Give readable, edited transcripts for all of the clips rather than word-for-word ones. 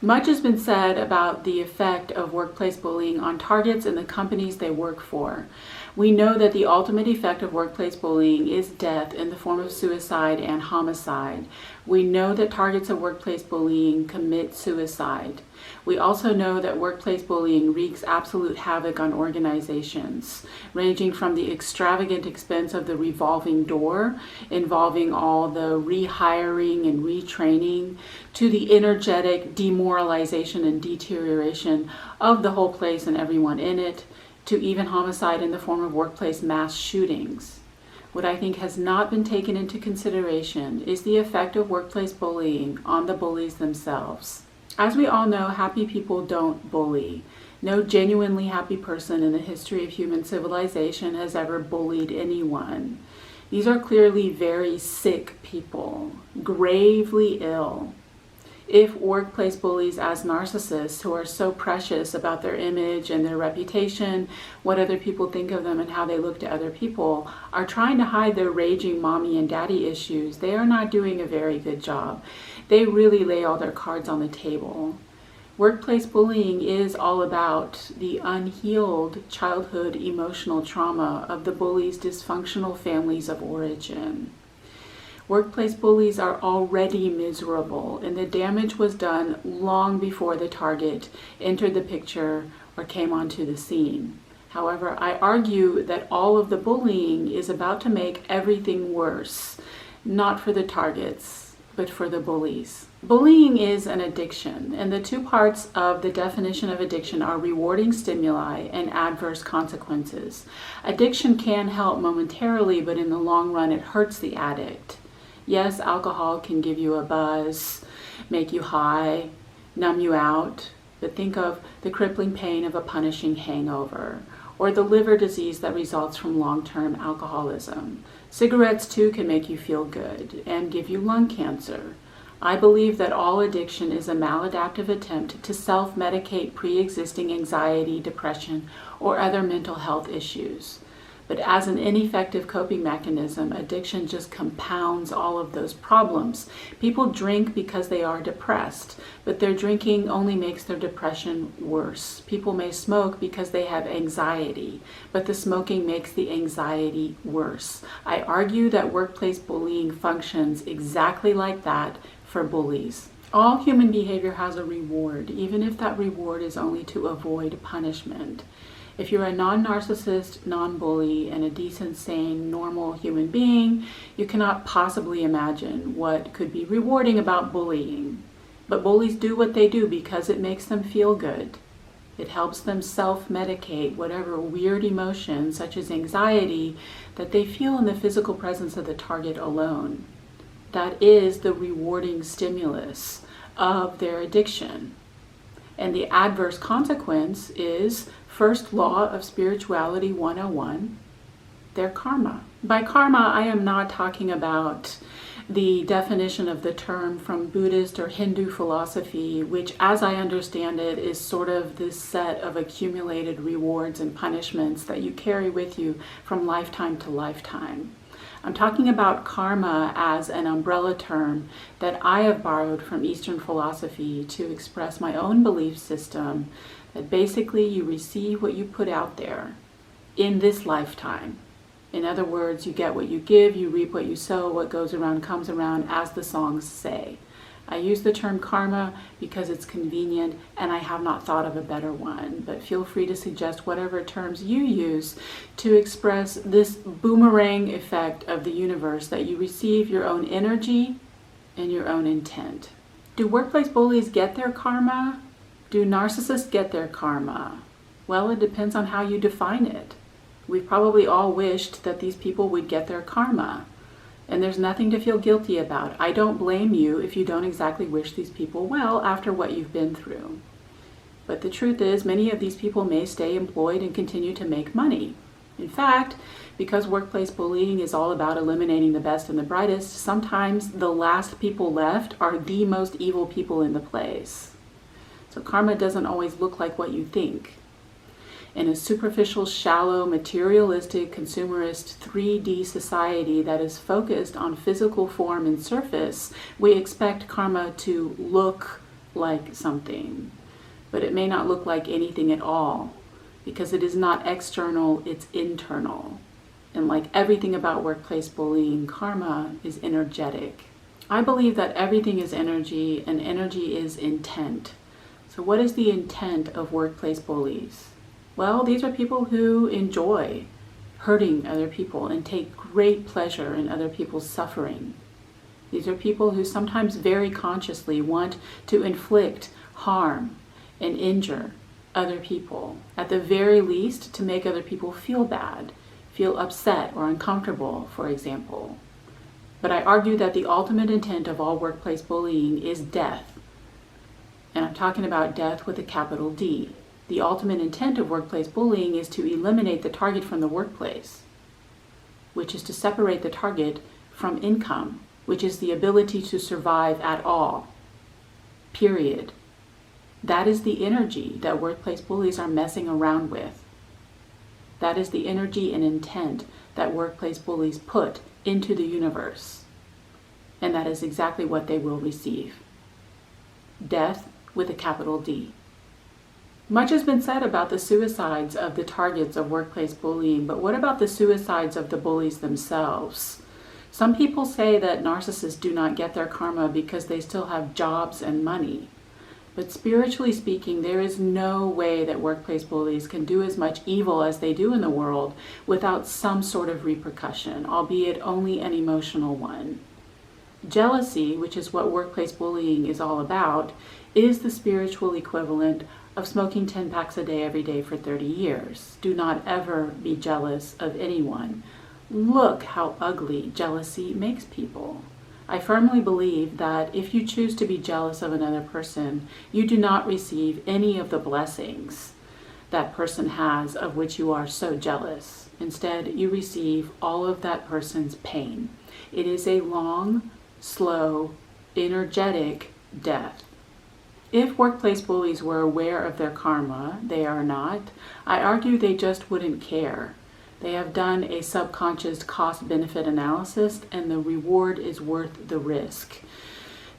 Much has been said about the effect of workplace bullying on targets and the companies they work for. We know that the ultimate effect of workplace bullying is death in the form of suicide and homicide. We know that targets of workplace bullying commit suicide. We also know that workplace bullying wreaks absolute havoc on organizations, ranging from the extravagant expense of the revolving door, involving all the rehiring and retraining, to the energetic demoralization and deterioration of the whole place and everyone in it, to even homicide in the form of workplace mass shootings. What I think has not been taken into consideration is the effect of workplace bullying on the bullies themselves. As we all know, happy people don't bully. No genuinely happy person in the history of human civilization has ever bullied anyone. These are clearly very sick people, gravely ill. If workplace bullies as narcissists, who are so precious about their image and their reputation, what other people think of them and how they look to other people, are trying to hide their raging mommy and daddy issues, they are not doing a very good job. They really lay all their cards on the table. Workplace bullying is all about the unhealed childhood emotional trauma of the bullies' dysfunctional families of origin. Workplace bullies are already miserable, and the damage was done long before the target entered the picture or came onto the scene. However, I argue that all of the bullying is about to make everything worse, not for the targets, but for the bullies. Bullying is an addiction, and the two parts of the definition of addiction are rewarding stimuli and adverse consequences. Addiction can help momentarily, but in the long run, it hurts the addict. Yes, alcohol can give you a buzz, make you high, numb you out, but think of the crippling pain of a punishing hangover, or the liver disease that results from long-term alcoholism. Cigarettes too can make you feel good and give you lung cancer. I believe that all addiction is a maladaptive attempt to self-medicate pre-existing anxiety, depression, or other mental health issues. But as an ineffective coping mechanism, addiction just compounds all of those problems. People drink because they are depressed, but their drinking only makes their depression worse. People may smoke because they have anxiety, but the smoking makes the anxiety worse. I argue that workplace bullying functions exactly like that for bullies. All human behavior has a reward, even if that reward is only to avoid punishment. If you're a non-narcissist, non-bully, and a decent, sane, normal human being, you cannot possibly imagine what could be rewarding about bullying. But bullies do what they do because it makes them feel good. It helps them self-medicate whatever weird emotions, such as anxiety, that they feel in the physical presence of the target alone. That is the rewarding stimulus of their addiction. And the adverse consequence is first law of spirituality 101, their karma. By karma, I am not talking about the definition of the term from Buddhist or Hindu philosophy, which, as I understand it, is sort of this set of accumulated rewards and punishments that you carry with you from lifetime to lifetime. I'm talking about karma as an umbrella term that I have borrowed from Eastern philosophy to express my own belief system that basically you receive what you put out there in this lifetime. In other words, you get what you give, you reap what you sow, what goes around comes around, as the songs say. I use the term karma because it's convenient and I have not thought of a better one, but feel free to suggest whatever terms you use to express this boomerang effect of the universe, that you receive your own energy and your own intent. Do workplace bullies get their karma? Do narcissists get their karma? Well, it depends on how you define it. We've probably all wished that these people would get their karma. And there's nothing to feel guilty about. I don't blame you if you don't exactly wish these people well after what you've been through. But the truth is, many of these people may stay employed and continue to make money. In fact, because workplace bullying is all about eliminating the best and the brightest, sometimes the last people left are the most evil people in the place. So karma doesn't always look like what you think. In a superficial, shallow, materialistic, consumerist 3D society that is focused on physical form and surface, we expect karma to look like something, but it may not look like anything at all because it is not external, it's internal. And like everything about workplace bullying, karma is energetic. I believe that everything is energy and energy is intent. So what is the intent of workplace bullies? Well, these are people who enjoy hurting other people and take great pleasure in other people's suffering. These are people who sometimes very consciously want to inflict harm and injure other people, at the very least to make other people feel bad, feel upset or uncomfortable, for example. But I argue that the ultimate intent of all workplace bullying is death. And I'm talking about death with a capital D. The ultimate intent of workplace bullying is to eliminate the target from the workplace, which is to separate the target from income, which is the ability to survive at all, period. That is the energy that workplace bullies are messing around with. That is the energy and intent that workplace bullies put into the universe. And that is exactly what they will receive. Death with a capital D. Much has been said about the suicides of the targets of workplace bullying, but what about the suicides of the bullies themselves? Some people say that narcissists do not get their karma because they still have jobs and money. But spiritually speaking, there is no way that workplace bullies can do as much evil as they do in the world without some sort of repercussion, albeit only an emotional one. Jealousy, which is what workplace bullying is all about, is the spiritual equivalent of smoking 10 packs a day every day for 30 years. Do not ever be jealous of anyone. Look how ugly jealousy makes people. I firmly believe that if you choose to be jealous of another person, you do not receive any of the blessings that person has of which you are so jealous. Instead, you receive all of that person's pain. It is a long, slow, energetic death. If workplace bullies were aware of their karma, they are not. I argue they just wouldn't care. They have done a subconscious cost-benefit analysis, and the reward is worth the risk.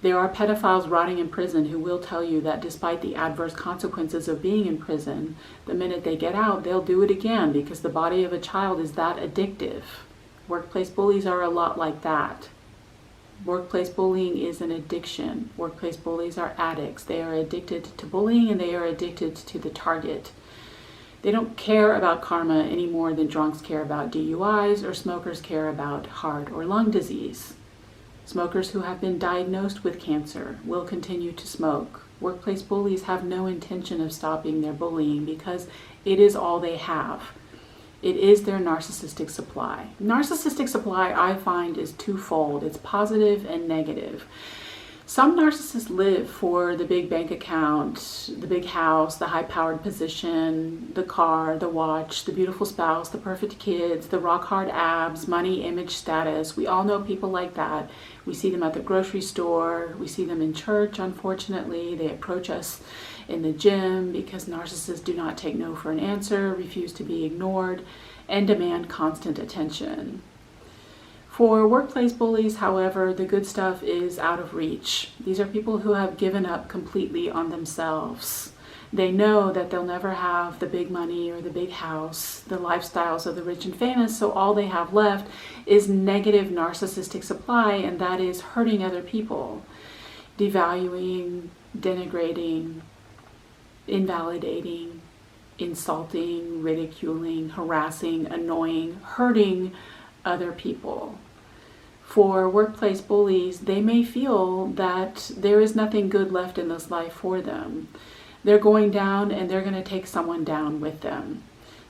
There are pedophiles rotting in prison who will tell you that despite the adverse consequences of being in prison, the minute they get out, they'll do it again because the body of a child is that addictive. Workplace bullies are a lot like that. Workplace bullying is an addiction. Workplace bullies are addicts. They are addicted to bullying and they are addicted to the target. They don't care about karma any more than drunks care about DUIs or smokers care about heart or lung disease. Smokers who have been diagnosed with cancer will continue to smoke. Workplace bullies have no intention of stopping their bullying because it is all they have. It is their narcissistic supply. Narcissistic supply, I find, is twofold. It's positive and negative. Some narcissists live for the big bank account, the big house, the high-powered position, the car, the watch, the beautiful spouse, the perfect kids, the rock-hard abs, money, image, status. We all know people like that. We see them at the grocery store. We see them in church, unfortunately. They approach us in the gym because narcissists do not take no for an answer, refuse to be ignored, and demand constant attention. For workplace bullies, however, the good stuff is out of reach. These are people who have given up completely on themselves. They know that they'll never have the big money or the big house, the lifestyles of the rich and famous, so all they have left is negative narcissistic supply, and that is hurting other people, devaluing, denigrating, invalidating, insulting, ridiculing, harassing, annoying, hurting other people. For workplace bullies, they may feel that there is nothing good left in this life for them. They're going down and they're going to take someone down with them.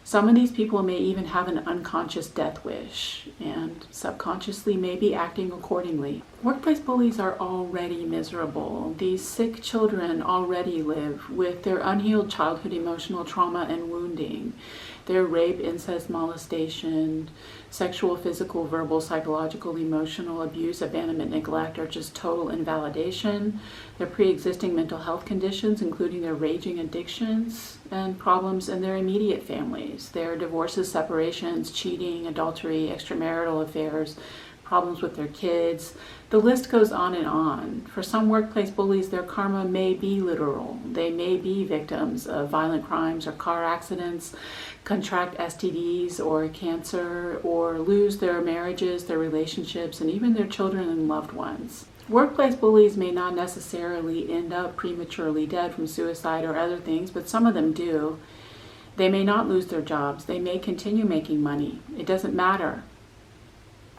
Some of these people may even have an unconscious death wish and subconsciously may be acting accordingly. Workplace bullies are already miserable. These sick children already live with their unhealed childhood emotional trauma and wounding. Their rape, incest, molestation, sexual, physical, verbal, psychological, emotional abuse, abandonment, neglect, or just total invalidation. Their pre-existing mental health conditions, including their raging addictions and problems in their immediate families. Their divorces, separations, cheating, adultery, extramarital affairs, problems with their kids. The list goes on and on. For some workplace bullies, their karma may be literal. They may be victims of violent crimes or car accidents, contract STDs or cancer, or lose their marriages, their relationships, and even their children and loved ones. Workplace bullies may not necessarily end up prematurely dead from suicide or other things, but some of them do. They may not lose their jobs. They may continue making money. It doesn't matter.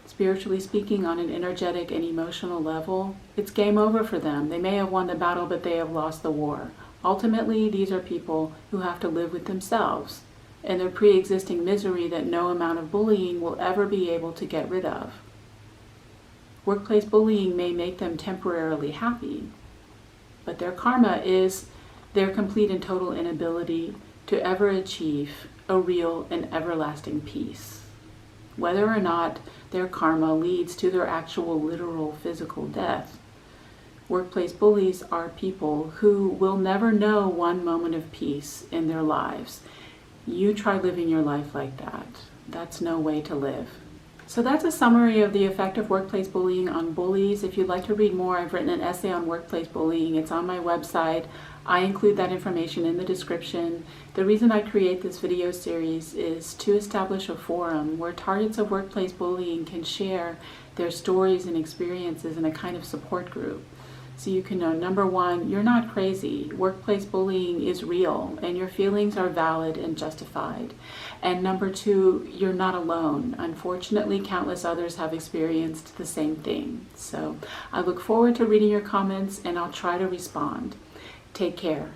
Spiritually speaking, on an energetic and emotional level, it's game over for them. They may have won the battle, but they have lost the war. Ultimately, these are people who have to live with themselves and their pre-existing misery that no amount of bullying will ever be able to get rid of. Workplace bullying may make them temporarily happy, but their karma is their complete and total inability to ever achieve a real and everlasting peace. Whether or not their karma leads to their actual literal physical death, workplace bullies are people who will never know one moment of peace in their lives. You try living your life like that. That's no way to live. So that's a summary of the effect of workplace bullying on bullies. If you'd like to read more, I've written an essay on workplace bullying. It's on my website. I include that information in the description. The reason I create this video series is to establish a forum where targets of workplace bullying can share their stories and experiences in a kind of support group. So you can know, number one, you're not crazy. Workplace bullying is real and your feelings are valid and justified. And number two, you're not alone. Unfortunately, countless others have experienced the same thing. So I look forward to reading your comments and I'll try to respond. Take care.